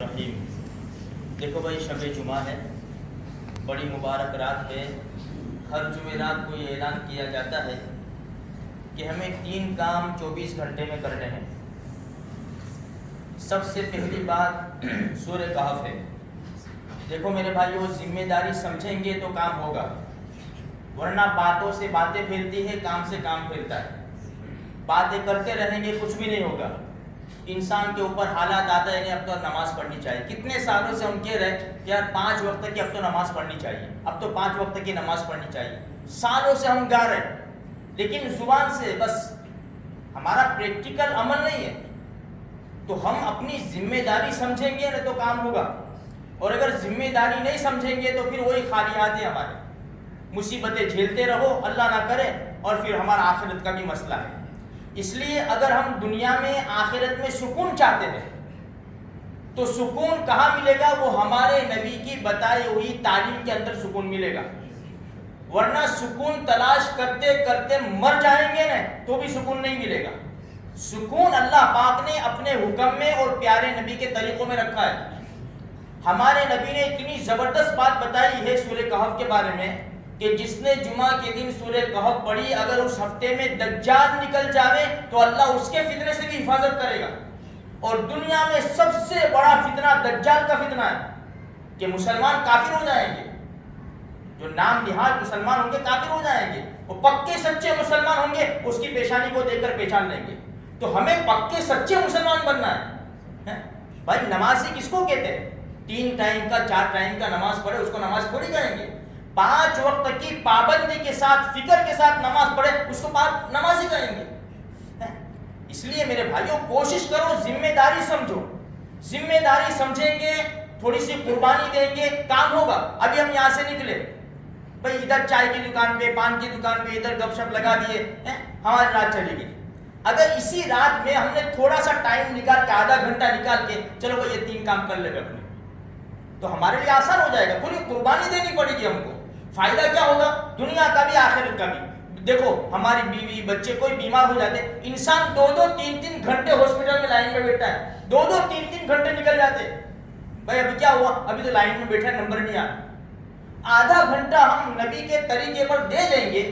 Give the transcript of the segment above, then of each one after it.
رحیم۔ دیکھو بھائی، شب جمعہ ہے، بڑی مبارک رات ہے۔ ہر جمعرات کو یہ اعلان کیا جاتا ہے کہ ہمیں 3 کام 24 گھنٹے میں کرنے ہیں۔ سب سے پہلی بات سورہ کہف ہے۔ دیکھو میرے بھائیو، ذمہ داری سمجھیں گے تو کام ہوگا، ورنہ باتوں سے باتیں پھیلتی ہے، کام سے کام پھیلتا ہے۔ باتیں کرتے رہیں گے کچھ بھی نہیں ہوگا۔ انسان کے اوپر حالات آتا ہے کہ اب تو نماز پڑھنی چاہیے۔ کتنے سالوں سے ہم کہہ رہے کہ یار 5 وقت کی اب تو نماز پڑھنی چاہیے، اب تو 5 وقت کی نماز پڑھنی چاہیے۔ سالوں سے ہم گا رہے، لیکن زبان سے بس، ہمارا پریکٹیکل عمل نہیں ہے۔ تو ہم اپنی ذمہ داری سمجھیں گے نہ تو کام ہوگا، اور اگر ذمہ داری نہیں سمجھیں گے تو پھر وہی خالی ہاتھ ہے ہمارے، مصیبتیں جھیلتے رہو، اللہ نہ کرے، اور پھر ہمارا آخرت کا بھی مسئلہ ہے۔ اس لیے اگر ہم دنیا میں آخرت میں سکون چاہتے ہیں تو سکون کہاں ملے گا؟ وہ ہمارے نبی کی بتائی ہوئی تعلیم کے اندر سکون ملے گا، ورنہ سکون تلاش کرتے کرتے مر جائیں گے نا تو بھی سکون نہیں ملے گا۔ سکون اللہ پاک نے اپنے حکم میں اور پیارے نبی کے طریقوں میں رکھا ہے۔ ہمارے نبی نے اتنی زبردست بات بتائی ہے سورہ کہف کے بارے میں کہ جس نے جمعہ کے دن سورہ کہف پڑھی، اگر اس ہفتے میں دجال نکل جاوے تو اللہ اس کے فتنے سے بھی حفاظت کرے گا۔ اور دنیا میں سب سے بڑا فتنہ دجال کا فتنہ ہے کہ مسلمان کافر ہو جائیں گے، جو نام نہاد مسلمان ہوں گے کافر ہو جائیں گے، وہ پکے سچے مسلمان ہوں گے، اس کی پیشانی کو دیکھ کر پہچان لیں گے۔ تو ہمیں پکے سچے مسلمان بننا ہے۔ بھائی نمازی کس کو کہتے ہیں؟ 3 ٹائم کا 4 ٹائم کا نماز پڑھے اس کو نماز پڑھی کہیں گے؟ 5 وقت کی پابندی کے ساتھ فکر کے ساتھ نماز پڑھے اس کو نمازی کہیں گے۔ اس لیے میرے بھائیوں، کوشش کرو، ذمہ داری سمجھو۔ ذمہ داری سمجھیں گے، تھوڑی سی قربانی دیں گے، کام ہوگا۔ ابھی ہم یہاں سے نکلے، بھائی ادھر چائے کی دکان پہ، پان کی دکان پہ، ادھر گپ شپ لگا دیے، ہماری رات چلی گئی۔ اگر اسی رات میں ہم نے تھوڑا سا ٹائم نکال کے، آدھا گھنٹہ نکال کے، چلو بھائی یہ 3 کام کر لے گا اپنے، تو ہمارے لیے آسان ہو جائے گا۔ پوری قربانی دینی پڑے گی ہم کو۔ فائدہ کیا ہوگا؟ دنیا کا بھی آخرت کا بھی۔ دیکھو ہماری بیوی بچے کوئی بیمار ہو جاتے، انسان 2-2 3-3 گھنٹے ہاسپٹل میں لائن میں بیٹھا ہے، 2-2 3-3 گھنٹے نکل جاتے، بھائی ابھی کیا ہوا؟ ابھی تو لائن میں بیٹھا، نمبر نہیں آیا۔ آدھا گھنٹہ ہم نبی کے طریقے پر دے دیں گے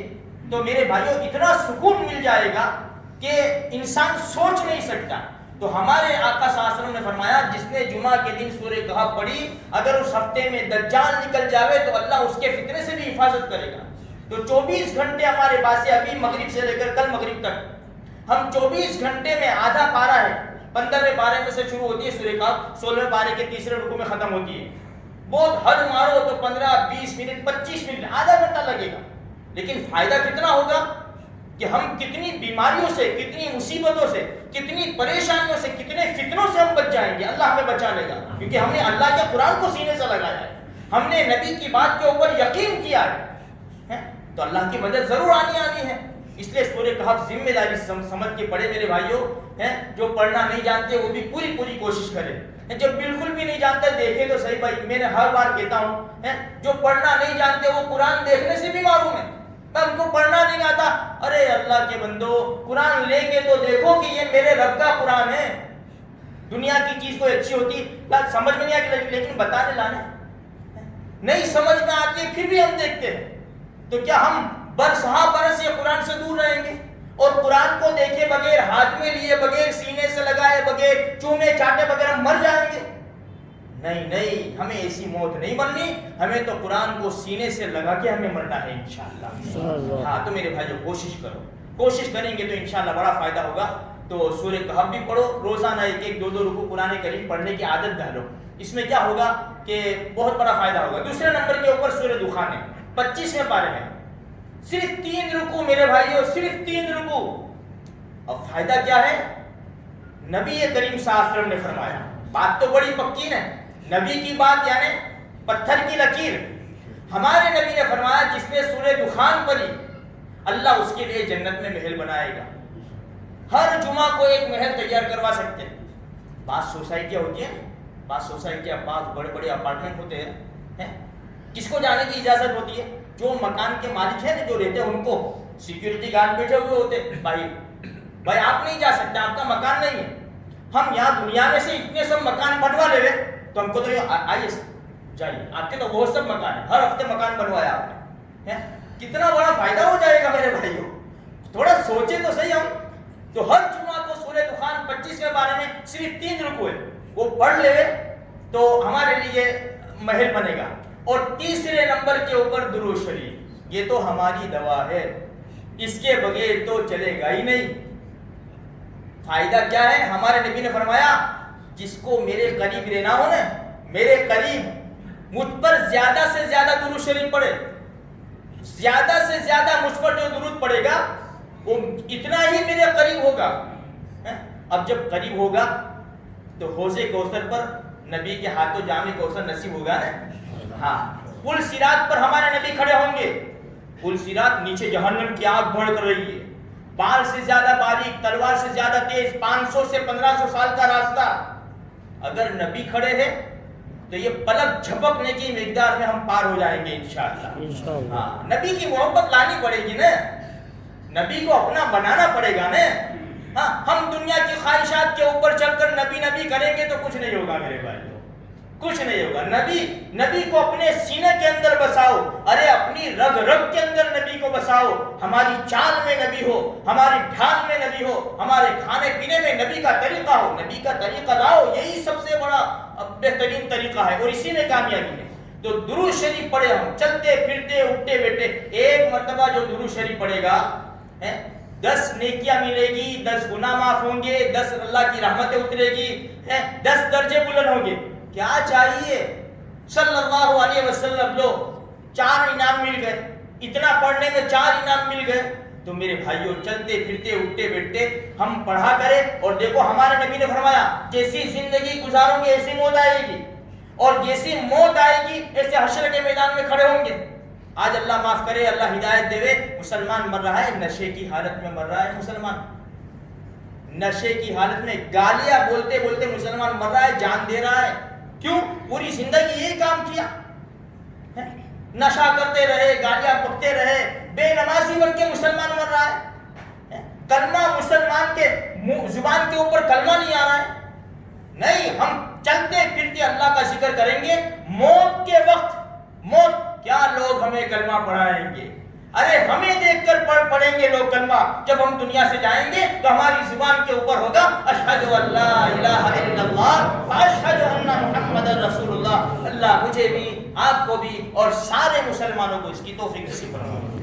تو میرے بھائیوں اتنا سکون مل جائے گا کہ انسان سوچ نہیں سکتا۔ تو ہمارے آقا صلی اللہ علیہ وسلم نے فرمایا، جس نے جمعہ کے دن سورہ کہف پڑھی، اگر اس ہفتے میں دجال نکل جاوے تو اللہ اس کے فتنے سے بھی حفاظت کرے گا۔ تو 24 گھنٹے ہمارے پاس ہے، ابھی مغرب سے لے کر کل مغرب تک ہم 24 گھنٹے میں آدھا پارہ ہے، 15ویں پارے میں سے شروع ہوتی ہے سورہ کہف، 16ویں پارے کے تیسرے رکوع میں ختم ہوتی ہے۔ بہت حد مارو تو 15-20 منٹ 25 منٹ، آدھا گھنٹہ لگے گا، لیکن فائدہ کتنا ہوگا کہ ہم کتنی بیماریوں سے، کتنی مصیبتوں سے، کتنی پریشانیوں سے، کتنے فتنوں سے ہم بچ جائیں گے۔ اللہ ہمیں بچا لے گا، کیونکہ ہم نے اللہ کے قرآن کو سینے سے لگایا ہے، ہم نے نبی کی بات کے اوپر یقین کیا ہے، تو اللہ کی مدد ضرور آنی ہے۔ اس لیے سورہ کہف ذمہ داری سمجھ کے پڑھے میرے بھائیوں۔ جو پڑھنا نہیں جانتے وہ بھی پوری کوشش کرے، جو بالکل بھی نہیں جانتے دیکھے تو صحیح۔ بھائی میں نے ہر بار کہتا ہوں، جو پڑھنا نہیں جانتے وہ قرآن دیکھنے سے بھی معلوم ہے۔ ہم کو پڑھنا نہیں آتا، ارے اللہ کے بندو قرآن لے کے تو دیکھو کہ یہ میرے رب کا قرآن ہے۔ دنیا کی چیز کوئی اچھی ہوتی سمجھ میں نہیں آتی، لیکن بتانے لانے نہیں سمجھ میں آتی، پھر بھی ہم دیکھتے ہیں۔ تو کیا ہم برسہا برس یہ قرآن سے دور رہیں گے اور قرآن کو دیکھے بغیر، ہاتھ میں لیے بغیر، سینے سے لگائے بغیر، چومے چاٹے بغیر ہم مر جائیں گے؟ نہیں، ہمیں ایسی موت نہیں مرنی، ہمیں تو قرآن کو سینے سے لگا کے ہمیں مرنا ہے انشاءاللہ۔ ہاں تو میرے بھائیو کوشش کرو، کوشش کریں گے تو انشاءاللہ بڑا فائدہ ہوگا۔ تو سورہ کہف بھی پڑھو، روزانہ 1-2 رکوع قرآن کریم پڑھنے کی عادت ڈالو۔ اس میں کیا ہوگا کہ بہت بڑا فائدہ ہوگا۔ دوسرے نمبر کے اوپر سورہ دخان ہے، 25ویں پارے میں، صرف 3 رکوع میرے بھائیو، صرف 3 رکوع۔ اب فائدہ کیا ہے؟ نبی کریم صلی اللہ علیہ وسلم نے فرمایا، بات تو بڑی پکی ہے، نبی کی بات یعنی پتھر کی لکیر۔ ہمارے نبی نے فرمایا، جس نے سورہ دخان پڑھی اللہ اس کے لیے جنت میں محل بنائے گا۔ ہر جمعہ کو ایک محل تیار کروا سکتے ہیں۔ بعض سوسائٹیاں ہوتی ہیں، بعض سوسائٹیاں، بعض بڑے بڑے اپارٹمنٹ ہوتے ہیں، کس کو جانے کی اجازت ہوتی ہے؟ جو مکان کے مالک ہیں جو رہتے ہیں ان کو، سیکیورٹی گارڈ بیٹھے ہوئے ہوتے، بھائی آپ نہیں جا سکتے، آپ کا مکان نہیں ہے۔ ہم یہاں دنیا میں سے اتنے سب مکان بٹوا لے رہے، تو ہم کو تو آئیے جائیے، آپ کے تو بہت سب مکان ہیں، ہر ہفتے مکان بنوایا آپ نے، کتنا بڑا فائدہ ہو جائے گا میرے بھائیوں، تھوڑا سوچے تو صحیح ہم. تو ہر جمعہ کو سورہ دخان 25 کے بارے میں صرف 3 رکوع ہے، وہ پڑھ لے تو ہمارے لیے محل بنے گا. اور تیسرے نمبر کے اوپر درود شریف، یہ تو ہماری دوا ہے، اس کے بغیر تو چلے گا ہی نہیں. فائدہ کیا ہے؟ ہمارے نبی نے فرمایا جس کو میرے قریب رہنا ہو نا، میرے قریب مجھ پر زیادہ سے زیادہ درود شریف پڑھے، زیادہ سے زیادہ مجھ پر جو درود پڑے گا وہ اتنا ہی میرے قریب ہوگا. اب جب قریب ہوگا تو حوض کوثر پر نبی کے ہاتھوں جام کوثر نصیب ہوگا نا. ہاں، پل صراط پر ہمارے نبی کھڑے ہوں گے. پل صراط نیچے جہنم کی آگ بھڑک رہی ہے، بال سے زیادہ باریک، تلوار سے زیادہ تیز، 500 سے 1500 سال کا راستہ. اگر نبی کھڑے ہیں تو یہ پلک جھپکنے کی مقدار میں ہم پار ہو جائیں گے انشاءاللہ. ہاں، نبی کی محبت لانی پڑے گی نا، نبی کو اپنا بنانا پڑے گا نا. ہاں، ہم دنیا کی خواہشات کے اوپر چل کر نبی نبی کریں گے تو کچھ نہیں ہوگا میرے بھائی، کچھ نہیں ہوگا. نبی کو اپنے سینے کے اندر بساؤ، ارے اپنی رگ رگ کے اندر نبی کو بساؤ. ہماری چال میں نبی ہو، ہماری ڈھال میں نبی ہو، ہمارے کھانے پینے میں نبی کا طریقہ ہو، نبی کا طریقہ لاؤ. یہی سب سے بڑا بہترین طریقہ ہے اور اسی میں کامیابی ہے. تو درود شریف پڑھے، ہم چلتے پھرتے اٹھتے بیٹھے، ایک مرتبہ جو درود شریف پڑھے گا 10 نیکیاں ملے گی، 10 گناہ معاف ہوں گے، 10 اللہ کی رحمتیں اترے گی، 10 درجے بلند ہوں گے. کیا چاہیے؟ صلی اللہ علیہ وسلم لو 4 انعام مل گئے، اتنا پڑھنے میں 4 انعام مل گئے. تو میرے بھائیوں چلتے پھرتے اٹھتے بیٹھتے ہم پڑھا کرے. اور دیکھو ہمارے نبی نے فرمایا جیسی زندگی گزارو گے ایسی موت آئے گی، اور جیسی موت آئے گی ایسے حشر کے میدان میں کھڑے ہوں گے. آج اللہ معاف کرے، اللہ ہدایت دے، مسلمان مر رہا ہے نشے کی حالت میں، مر رہا ہے مسلمان نشے کی حالت میں، گالیاں بولتے بولتے مسلمان مر رہا ہے، جان دے رہا ہے. کیوں؟ پوری زندگی یہی کام کیا، نشہ کرتے رہے، گالیاں بکتے رہے، بے نمازی بن کے مسلمان مر رہا ہے. کلمہ مسلمان کے زبان کے اوپر کلمہ نہیں آ رہا ہے. نہیں، ہم چلتے پھرتے اللہ کا ذکر کریں گے، موت کے وقت موت کیا لوگ ہمیں کلمہ پڑھائیں گے. ارے ہمیں دیکھ کر پڑھیں گے لوگ کلمہ. جب ہم دنیا سے جائیں گے تو ہماری زبان کے اوپر ہوگا اشہد ان لا الہ الا اللہ واشہد ان محمد رسول اللہ. اللہ مجھے بھی، آپ کو بھی اور سارے مسلمانوں کو اس کی توفیق نصیب فرمائے.